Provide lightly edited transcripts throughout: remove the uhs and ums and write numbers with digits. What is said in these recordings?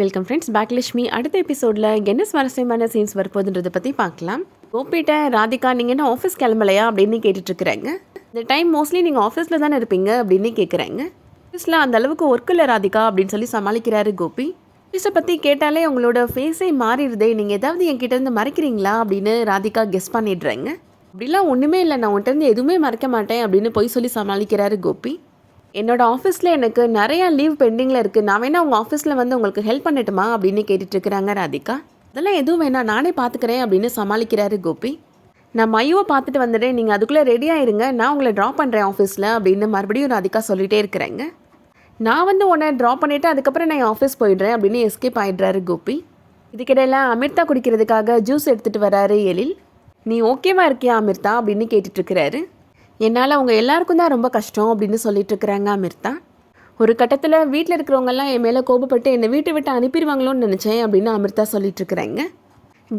Welcome friends, பேக்லட்சுமி அடுத்த எபிசோடில் என்ன சுவாரஸ்யமான சீன்ஸ் வரப்போகுதுன்றதை பற்றி பார்க்கலாம். கோபிட்ட ராதிகா நீங்கள் என்ன ஆஃபீஸ் கிளம்பலையா அப்படின்னு கேட்டுட்ருக்குறாங்க. இந்த டைம் மோஸ்ட்லி நீங்கள் ஆஃபீஸில் தானே இருப்பீங்க அப்படின்னு கேட்குறாங்க. ஆஃபீஸில் அந்த அளவுக்கு ஒர்க் இல்லை ராதிகா அப்படின்னு சொல்லி சமாளிக்கிறாரு கோபி. ஆஃபீஸை பற்றி கேட்டாலே உங்களோட ஃபேஸே மாறிடுதே, நீங்கள் ஏதாவது என்கிட்ட இருந்து மறைக்கிறீங்களா அப்படின்னு ராதிகா கெஸ் பண்ணிடுறாங்க. அப்படிலாம் ஒன்றுமே இல்லை, நான் உன்கிட்ட எதுவுமே மறைக்க மாட்டேன் அப்படின்னு போய் சொல்லி சமாளிக்கிறாரு கோபி. என்னோடய ஆஃபீஸில் எனக்கு நிறையா லீவ் பெண்டிங்கில் இருக்குது, நான் வேணால் உங்கள் ஆஃபீஸில் வந்து உங்களுக்கு ஹெல்ப் பண்ணட்டுமா அப்படின்னு கேட்டுட்ருக்குறாங்க ராதிகா. அதெல்லாம் எதுவும் வேணாம், நானே பார்த்துக்கிறேன் அப்படின்னு சமாளிக்கிறாரு கோபி. நான் மையோவை பார்த்துட்டு வந்துடுறேன், நீங்கள் அதுக்குள்ளே ரெடி ஆயிருங்க, நான் உங்களை ட்ராப் பண்ணுறேன் ஆஃபீஸில் அப்படின்னு மறுபடியும் ராதிகா சொல்லிகிட்டே இருக்கிறேங்க. நான் வந்து உன்னை ட்ராப் பண்ணிவிட்டு அதுக்கப்புறம் நான் ஆஃபீஸ் போயிடுறேன் அப்படின்னு எஸ்கேப் ஆகிடுறாரு கோபி. இதுக்கிடையில் அமிர்தா குடிக்கிறதுக்காக ஜூஸ் எடுத்துகிட்டு வராரு எழில். நீ ஓகேவா இருக்கியா அமிர்தா அப்படின்னு கேட்டுட்ருக்கிறாரு. என்னால் அவங்க எல்லாருக்கும் தான் ரொம்ப கஷ்டம் அப்படின்னு சொல்லிட்டுருக்குறாங்க அமிர்தா. ஒரு கட்டத்தில் வீட்டில் இருக்கிறவங்கெல்லாம் என் மேலே கோபப்பட்டு என்னை வீட்டை விட்டு அனுப்பிடுவாங்களோன்னு நினச்சேன் அப்படின்னு அமிர்தா சொல்லிட்டுருக்குறாங்க.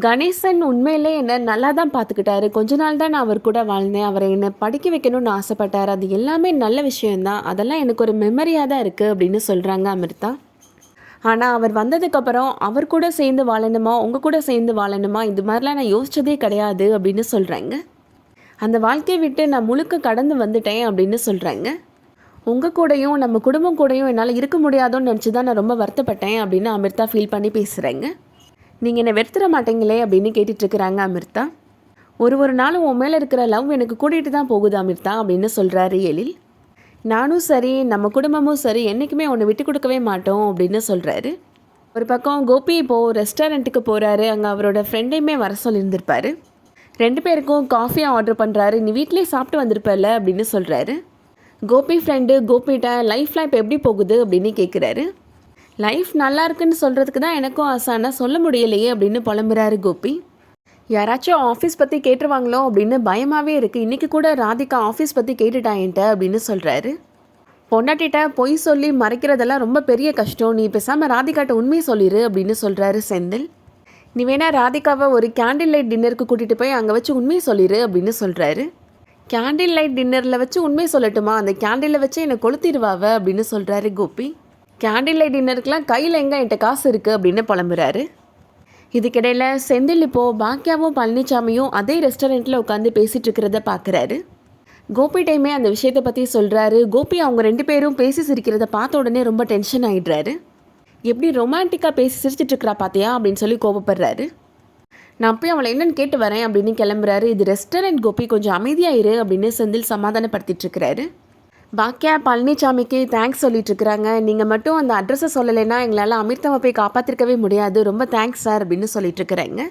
கணேசன் உண்மையிலே என்னை நல்லா தான் பார்த்துக்கிட்டாரு, கொஞ்ச நாள் தான் நான் அவர் கூட வாழ்ந்தேன், அவரை என்னை படிக்க வைக்கணும்னு ஆசைப்பட்டார், அது எல்லாமே நல்ல விஷயந்தான், அதெல்லாம் எனக்கு ஒரு மெமரியாக தான் இருக்குது அப்படின்னு சொல்கிறாங்க அமிர்தா. ஆனால் அவர் வந்ததுக்கப்புறம் அவர் கூட சேர்ந்து வாழணுமா உங்கள் கூட சேர்ந்து வாழணுமா இது மாதிரிலாம் நான் யோசித்ததே கிடையாது அப்படின்னு சொல்கிறாங்க. அந்த வாழ்க்கையை விட்டு நான் முழுக்க கடந்து வந்துட்டேன் அப்படின்னு சொல்கிறாங்க. உங்கள் கூடயும் நம்ம குடும்பம் கூடயும் என்னால் இருக்க முடியாதோன்னு நினச்சி தான் நான் ரொம்ப வருத்தப்பட்டேன் அப்படின்னு அமிர்தா ஃபீல் பண்ணி பேசுகிறேங்க. நீங்கள் என்னை வெறுத்துட மாட்டீங்களே அப்படின்னு கேட்டுட்ருக்குறாங்க அமிர்தா. ஒரு நாளும் உன் மேலே இருக்கிற லவ் எனக்கு கூட்டிகிட்டு தான் போகுது அமிர்தா அப்படின்னு சொல்கிறாரு எழில். நானும் சரி நம்ம குடும்பமும் சரி என்றைக்குமே ஒன்று விட்டு கொடுக்கவே மாட்டோம் அப்படின்னு சொல்கிறாரு. ஒரு பக்கம் கோபி இப்போது ரெஸ்டாரண்ட்டுக்கு போகிறாரு, அங்கே அவரோட ஃப்ரெண்டையுமே வர சொல்லியிருந்திருப்பார். 2 பேருக்கும் காஃபியாக ஆர்டர் பண்ணுறாரு. நீ வீட்லேயே சாப்பிட்டு வந்திருப்பல அப்படின்னு சொல்கிறாரு. கோபி ஃப்ரெண்டு கோபிகிட்ட லைஃப்லாம் இப்போ எப்படி போகுது அப்படின்னு கேட்குறாரு. லைஃப் நல்லா இருக்குன்னு சொல்கிறதுக்கு தான் எனக்கும் ஆசானா சொல்ல முடியலையே அப்படின்னு புலம்புறாரு கோபி. யாராச்சும் ஆஃபீஸ் பற்றி கேட்டுருவாங்களோ அப்படின்னு பயமாகவே இருக்குது, இன்றைக்கி கூட ராதிகா ஆஃபீஸ் பற்றி கேட்டுட்டாயன்ட்ட அப்படின்னு சொல்கிறாரு. பொண்டாட்டிட்ட பொய் சொல்லி மறைக்கிறதெல்லாம் ரொம்ப பெரிய கஷ்டம், நீ பேசாமல் ராதிகாட்ட உண்மையை சொல்லிடு அப்படின்னு சொல்கிறாரு செந்தில். நீ வேணா ராதிகாவை ஒரு கேண்டில் லைட் டின்னருக்கு கூட்டிகிட்டு போய் அங்கே வச்சு உண்மையை சொல்லிடு அப்படின்னு சொல்கிறாரு. கேண்டில் லைட் டின்னரில் வச்சு உண்மையை சொல்லட்டுமா, அந்த கேண்டிலை வச்சு என்னை கொளுத்திடுவாவ அப்படின்னு சொல்கிறாரு கோபி. கேண்டில் லைட் டின்னருக்குலாம் கையில் எங்கே என்கிட்ட காசு இருக்குது அப்படின்னு புலம்புறாரு. இதுக்கிடையில் செந்தில் இப்போது பாக்கியாவும் பழனிசாமியும் அதே ரெஸ்டாரண்ட்டில் உட்காந்து பேசிகிட்டு இருக்கிறத பார்க்குறாரு. கோபி டைமே அந்த விஷயத்தை பற்றி சொல்கிறாரு. கோபி அவங்க 2 பேரும் பேசி சிரிக்கிறத பார்த்த உடனே ரொம்ப டென்ஷன் ஆகிடுறாரு. எப்படி ரொமான்டிக்காக பேசி சிரிச்சிட்ருக்கிறா பார்த்தியா அப்படின்னு சொல்லி கோபப்படுறாரு. நான் போய் அவளை என்னென்னு கேட்டு வரேன் அப்படின்னு கிளம்புறாரு. இது ரெஸ்டாரண்ட் கோபி, கொஞ்சம் அமைதியாயிரு அப்படின்னு செந்தில் சமாதானப்படுத்திட்டுருக்கிறாரு. பாக்கியா பழனிசாமிக்கு தேங்க்ஸ் சொல்லிட்டுருக்குறாங்க. நீங்கள் மட்டும் அந்த அட்ரஸை சொல்லலைன்னா எங்களால் அமிர்தாவை போய் காப்பாற்றிருக்கவே முடியாது, ரொம்ப தேங்க்ஸ் சார் அப்படின்னு சொல்லிட்டுருக்குறாங்க.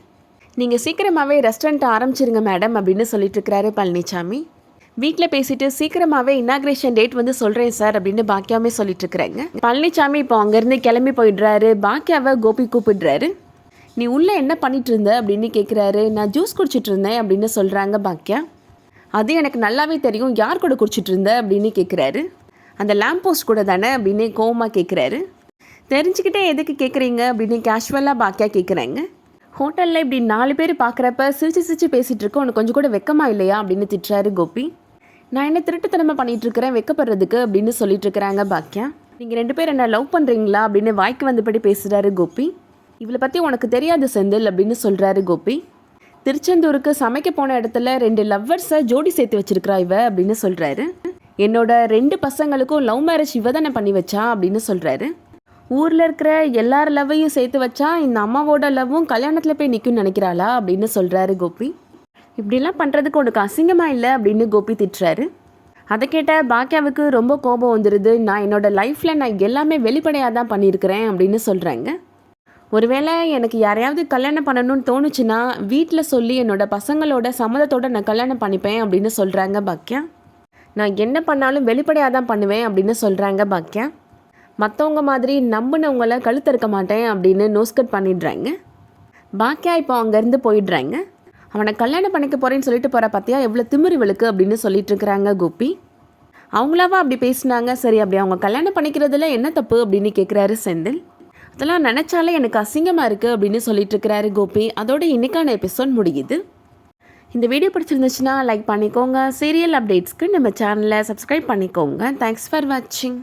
நீங்கள் சீக்கிரமாகவே ரெஸ்டாரண்ட் ஆரம்பிச்சிருங்க மேடம் அப்படின்னு சொல்லிட்டுருக்கிறாரு பழனிசாமி. வீட்டில் பேசிட்டு சீக்கிரமாகவே இனாக்ரேஷன் டேட் வந்து சொல்கிறேன் சார் அப்படின்னு பாக்கியாவே சொல்லிட்டுருக்குறாங்க. பழனிசாமி இப்போ அங்கேருந்து கிளம்பி போயிடுறாரு. பாக்கியாவை கோபி கூப்பிடுறாரு. நீ உள்ளே என்ன பண்ணிட்டு இருந்த அப்படின்னு கேட்குறாரு. நான் ஜூஸ் குடிச்சிட்டு இருந்தேன் அப்படின்னு சொல்கிறாங்க பாக்கியா. அது எனக்கு நல்லாவே தெரியும், யார் கூட குடிச்சிட்டு இருந்த அப்படின்னு கேட்குறாரு. அந்த லேம்ப் போஸ்ட் கூட தானே அப்படின்னு கோவமாக கேட்குறாரு. தெரிஞ்சுக்கிட்டே எதுக்கு கேட்குறீங்க அப்படின்னு கேஷுவலாக பாக்கியா கேட்குறாங்க. ஹோட்டலில் இப்படி 4 பேர் பார்க்குறப்ப சிரிச்சு பேசிகிட்டு இருக்கோம், உனக்கு கொஞ்சம் கூட வெக்கமா இல்லையா அப்படின்னு திட்டுறாரு கோபி. நான் என்ன திருட்டுத்தனமாக பண்ணிகிட்ருக்கிறேன் வெக்கப்படுறதுக்கு அப்படின்னு சொல்லிட்டுருக்குறாங்க பாக்கியா. நீங்கள் 2 பேர் என்ன லவ் பண்ணுறீங்களா அப்படின்னு வாய்க்கு வந்தபடி பேசுகிறாரு கோபி. இவளை பற்றி உனக்கு தெரியாது செந்தில் அப்படின்னு சொல்கிறாரு கோபி. திருச்செந்தூருக்கு சமைக்க போன இடத்துல 2 லவ்வர்ஸை ஜோடி சேர்த்து வச்சிருக்கிறா இவ அப்படின்னு சொல்கிறாரு. என்னோட 2 பசங்களுக்கும் லவ் மேரேஜ் இவ தானே பண்ணி வச்சா அப்படின்னு சொல்கிறாரு. ஊரில் இருக்கிற எல்லார் லவ்வையும் சேர்த்து வச்சா இந்த அம்மாவோட லவ்வும் கல்யாணத்தில் போய் நிற்கும்னு நினைக்கிறாளா அப்படின்னு சொல்கிறாரு கோபி. இப்படிலாம் பண்ணுறதுக்கு உனக்கு அசிங்கமாக இல்லை அப்படின்னு கோபி திட்டுறாரு. அதை கேட்ட பாக்கியாவுக்கு ரொம்ப கோபம் வந்துடுது. நான் என்னோடய லைஃப்பில் நான் எல்லாமே வெளிப்படையாக தான் பண்ணியிருக்கிறேன் அப்படின்னு சொல்கிறாங்க. ஒருவேளை எனக்கு யாரையாவது கல்யாணம் பண்ணணும்னு தோணுச்சுன்னா வீட்டில் சொல்லி என்னோடய பசங்களோட சம்மதத்தோடு நான் கல்யாணம் பண்ணிப்பேன் அப்படின்னு சொல்கிறாங்க பாக்கியா. நான் என்ன பண்ணாலும் வெளிப்படையாக தான் பண்ணுவேன் அப்படின்னு சொல்கிறாங்க பாக்கியா. மற்றவங்க மாதிரி நம்பினவங்களை கழுத்தறுக்க மாட்டேன் அப்படின்னு நோஸ்கட் பண்ணிடுறாங்க. பாக்கியா இப்போ அங்கேருந்து போயிடுறாங்க. அவனை கல்யாணம் பண்ணிக்க போகிறேன்னு சொல்லிட்டு போகிற பார்த்தியா எவ்வளோ திமிரு விழுக்கு அப்படின்னு சொல்லிட்டுருக்குறாங்க கோபி. அவங்களாவா அப்படி பேசினாங்க, சரி அப்படி அவங்க கல்யாணம் பண்ணிக்கிறதுல என்ன தப்பு அப்படின்னு கேட்குறாரு செந்தில். அதெல்லாம் நினச்சாலே எனக்கு அசிங்கமாக இருக்குது அப்படின்னு சொல்லிட்டுருக்கிறாரு கோபி. அதோட இன்றைக்கான எபிசோட் முடியுது. இந்த வீடியோ பிடிச்சிருந்துச்சுன்னா லைக் பண்ணிக்கோங்க. சீரியல் அப்டேட்ஸ்க்கு நம்ம சேனலை சப்ஸ்கிரைப் பண்ணிக்கோங்க. தேங்க்ஸ் ஃபார் வாட்சிங்.